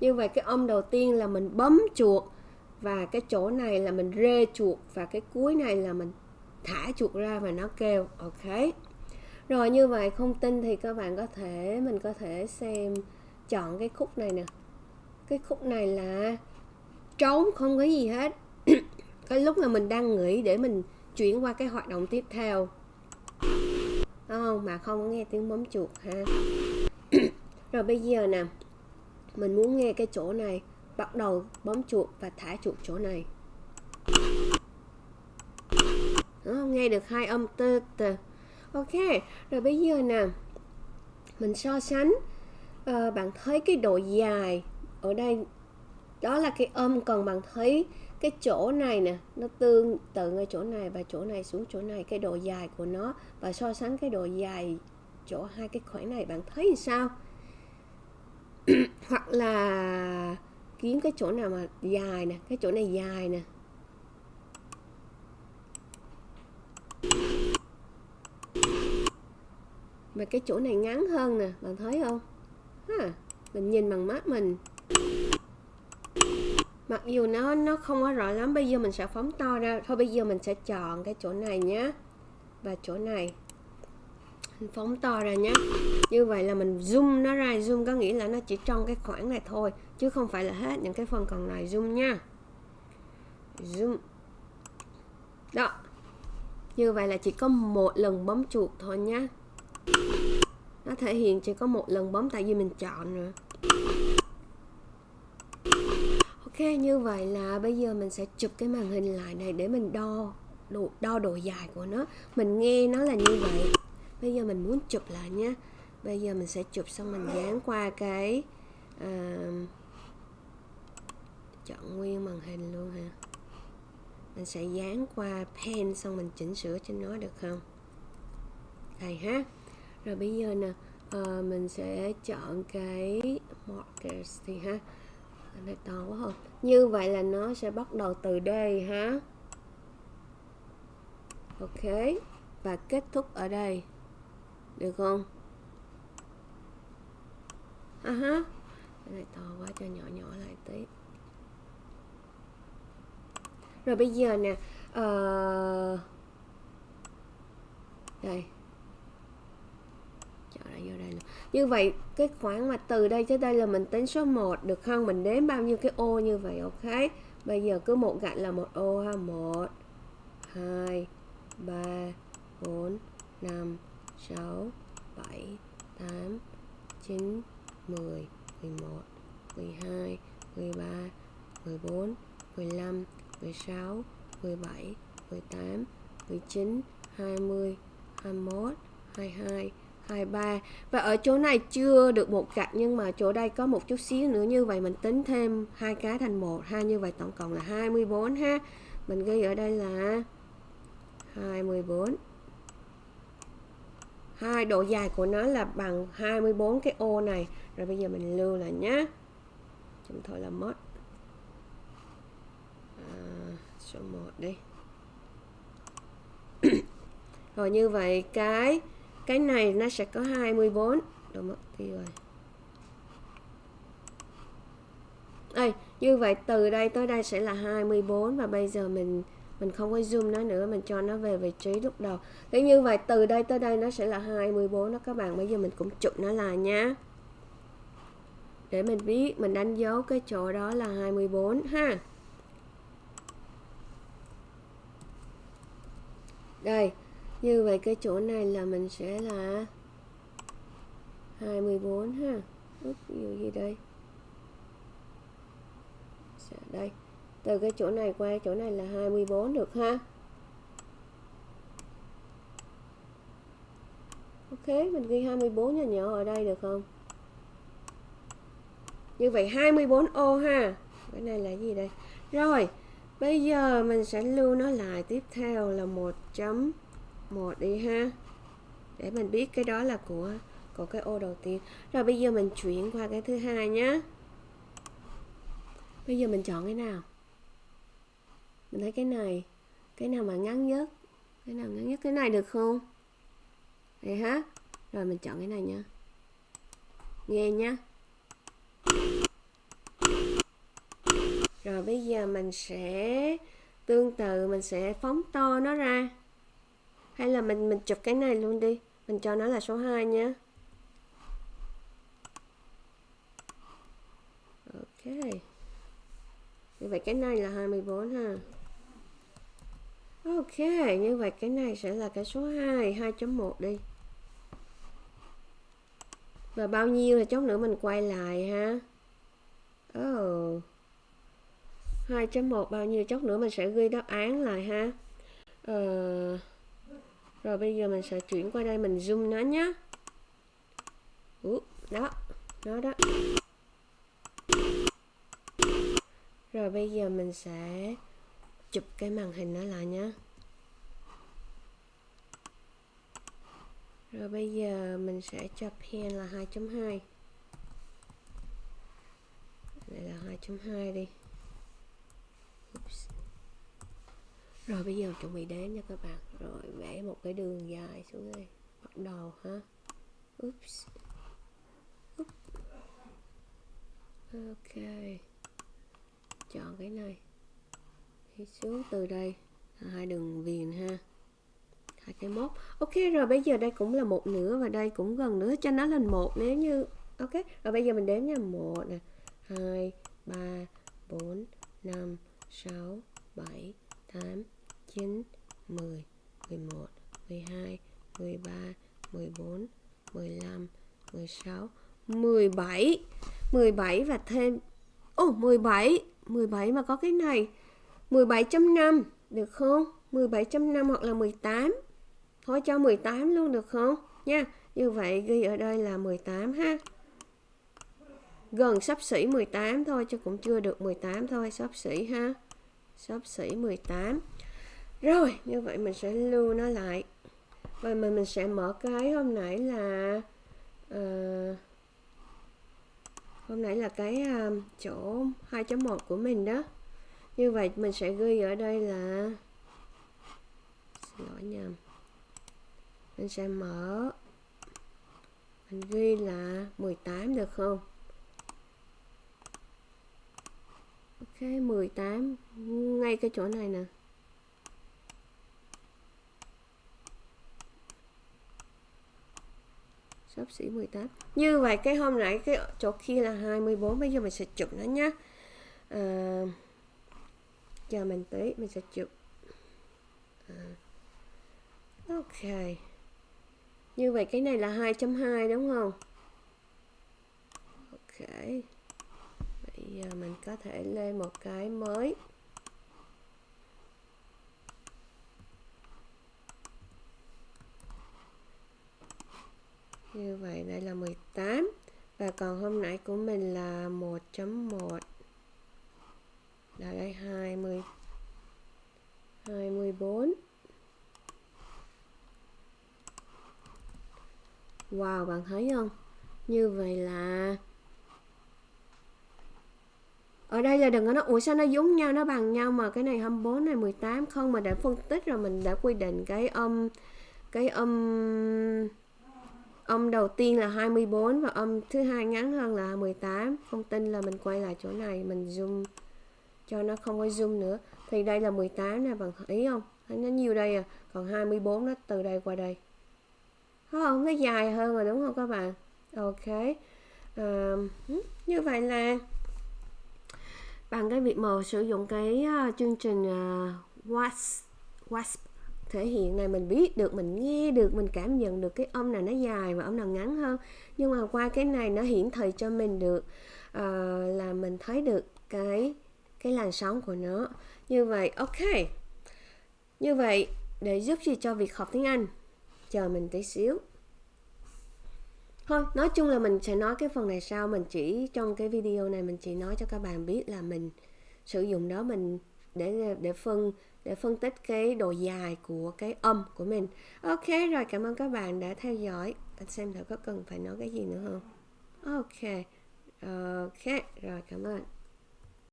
Như vậy cái âm đầu tiên là mình bấm chuột, và cái chỗ này là mình rê chuột, và cái cuối này là mình thả chuột ra và nó kêu. Ok. Rồi như vậy không tin thì các bạn mình có thể xem, chọn cái khúc này nè. Cái khúc này là trống, không có gì hết. Cái lúc mà mình đang nghĩ để mình chuyển qua cái hoạt động tiếp theo. Không, mà không có nghe tiếng bấm chuột ha. Rồi bây giờ nè, mình muốn nghe cái chỗ này, bắt đầu bấm chuột và thả chuột chỗ này. Nghe được hai âm tơ tơ. Ok, rồi bây giờ nè, mình so sánh. Bạn thấy cái độ dài ở đây, đó là cái âm, còn bạn thấy cái chỗ này nè, nó tương tự ngay chỗ này và chỗ này xuống chỗ này, cái độ dài của nó, và so sánh cái độ dài chỗ hai cái khoảng này, bạn thấy sao? Hoặc là kiếm cái chỗ nào mà dài nè, cái chỗ này dài nè, và cái chỗ này ngắn hơn nè, bạn thấy không? Mình nhìn bằng mắt mình, mặc dù nó không có rõ lắm. Bây giờ mình sẽ phóng to ra. Thôi bây giờ mình sẽ chọn cái chỗ này nhé, và chỗ này mình phóng to ra nhé. Như vậy là mình zoom nó ra. Zoom có nghĩa là nó chỉ trong cái khoảng này thôi, chứ không phải là hết những cái phần còn lại. Zoom nha. Zoom. Đó. Như vậy là chỉ có một lần bấm chuột thôi nhé. Nó thể hiện chỉ có một lần bấm tại vì mình chọn rồi. Ok, như vậy là bây giờ mình sẽ chụp cái màn hình lại này để mình đo độ dài của nó. Mình nghe nó là như vậy. Bây giờ mình muốn chụp lại nhé. Bây giờ mình sẽ chụp xong mình dán qua cái chọn nguyên màn hình luôn ha. Mình sẽ dán qua pen xong mình chỉnh sửa cho nó được không? Đây ha. Rồi bây giờ nè, mình sẽ chọn cái markers thì ha. Này to quá không? Như vậy là nó sẽ bắt đầu từ đây ha. Ok. Và kết thúc ở đây. Được không? Cái này to quá, cho nhỏ nhỏ lại tí. Rồi bây giờ nè, đây, chọn lại vô đây luôn. Như vậy cái khoảng mà từ đây tới đây là mình tính số 1 được không? Mình đếm bao nhiêu cái ô như vậy. Ok. Bây giờ cứ một gạch là một ô ha. 1 2 3 4 5 6 7 8 9 10 11 12 13 14 15 16 17 18 19 20 21 22 23. Và ở chỗ này chưa được một gạch, nhưng mà chỗ đây có một chút xíu nữa. Như vậy mình tính thêm hai cái thành một ha. Như vậy tổng cộng là 24 ha. Mình ghi ở đây là 24. Độ dài của nó là bằng 24 cái ô này. Rồi bây giờ mình lưu lại nhé. Chúng tôi là mất số 1 đi. Rồi như vậy cái này nó sẽ có 24. Rồi mất đi rồi. Đây, như vậy từ đây tới đây sẽ là 24. Và bây giờ mình không có zoom nó nữa, mình cho nó về vị trí lúc đầu. Thế như vậy từ đây tới đây nó sẽ là 24 đó các bạn. Bây giờ mình cũng chụp nó lại nha, để mình biết, mình đánh dấu cái chỗ đó là 24 ha. Đây, như vậy cái chỗ này là mình sẽ là 24 ha. Ví dụ gì đây? Đây, từ cái chỗ này qua chỗ này là 24 được ha. Ok, mình ghi 24 nhỏ nhỏ ở đây được không? Như vậy 24 ô ha. Cái này là gì đây? Rồi, bây giờ mình sẽ lưu nó lại. Tiếp theo là 1.1 đi ha, để mình biết cái đó là của cái ô đầu tiên. Rồi bây giờ mình chuyển qua cái thứ hai nhé. Bây giờ mình chọn cái nào? Mình thấy cái nào mà ngắn nhất? Cái nào ngắn nhất? Cái này được không? Đây ha. Rồi mình chọn cái này nha. Nghe nhá. Rồi bây giờ mình sẽ tương tự, mình sẽ phóng to nó ra. Hay là mình chụp cái này luôn đi. Mình cho nó là số 2 nhé. Ok. Như vậy cái này là 24 ha. Ok, như vậy cái này sẽ là cái số 2, 2.1 đi. Và bao nhiêu là chốc nữa mình quay lại ha. 2.1 bao nhiêu, chốc nữa mình sẽ ghi đáp án lại ha. Rồi bây giờ mình sẽ chuyển qua đây, mình zoom nó nhé. Đó, nó đó. Rồi bây giờ mình sẽ chụp cái màn hình nó lại nhé. Rồi bây giờ mình sẽ cho pen là 2.2. Đây là 2.2 đi. Rồi bây giờ chuẩn bị đến nha các bạn. Rồi vẽ một cái đường dài xuống đây. Bắt đầu ha. Ok. Chọn cái này. Đi xuống từ đây. Hai đường viền ha. 2.1. Ok, rồi bây giờ đây cũng là 1 nữa và đây cũng gần nữa cho nó lên 1 nếu như. Ok, rồi bây giờ mình đếm nha. 1 nè, 2, 3, 4, 5, 6, 7, 8, 9, 10, 11, 12, 13, 14, 15, 16, 17. 17 và thêm 17 mà có cái này. 17.5 được không? 17.5 hoặc là 18. Thôi cho 18 luôn được không? Nha. Như vậy ghi ở đây là 18 ha. Gần xấp xỉ 18 thôi chứ cũng chưa được 18 thôi, xấp xỉ ha. Xấp xỉ 18. Rồi, như vậy mình sẽ lưu nó lại. Và mình sẽ mở cái hôm nãy là cái chỗ 2.1 của mình đó. Như vậy mình sẽ ghi ở đây là, xin lỗi nhầm, mình sẽ mở, mình ghi là 18 được không? Ok, 18 ngay cái chỗ này nè. Xấp xỉ 18. Như vậy cái hôm nãy cái chỗ kia là 24. Bây giờ mình sẽ chụp nó nhé. Chờ mình tí, mình sẽ chụp. Ok. Như vậy cái này là 2.2 đúng không? Ok. Bây giờ mình có thể lên một cái mới. Như vậy đây là 18. Và còn hôm nãy của mình là 1.1. Là đây 24. Wow, bạn thấy không? Như vậy là ở đây là đừng có nói ủa sao nó giống nhau, nó bằng nhau mà cái này 24 này 18 không, mà đã phân tích rồi, mình đã quy định cái âm đầu tiên là 24 và âm thứ hai ngắn hơn là 18. Không tin là mình quay lại chỗ này, mình zoom cho nó không có zoom nữa. Thì đây là 18 nè, bạn thấy không? Thấy nó nhiều đây à, còn 24 nó từ đây qua đây. Không, nó dài hơn rồi đúng không các bạn? Ok. Như vậy là bằng cái việc mà sử dụng cái chương trình WASP thể hiện này, mình biết được, mình nghe được, mình cảm nhận được cái âm nào nó dài và âm nào ngắn hơn. Nhưng mà qua cái này nó hiển thị cho mình được là mình thấy được cái làn sóng của nó. Như vậy, ok. Như vậy, để giúp gì cho việc học tiếng Anh, chờ mình tí xíu. Thôi, nói chung là mình sẽ nói cái phần này sau. Mình chỉ trong cái video này mình chỉ nói cho các bạn biết là mình sử dụng đó mình để phân tích cái độ dài của cái âm của mình. Ok, rồi cảm ơn các bạn đã theo dõi. Anh xem thử có cần phải nói cái gì nữa không? Ok, rồi cảm ơn.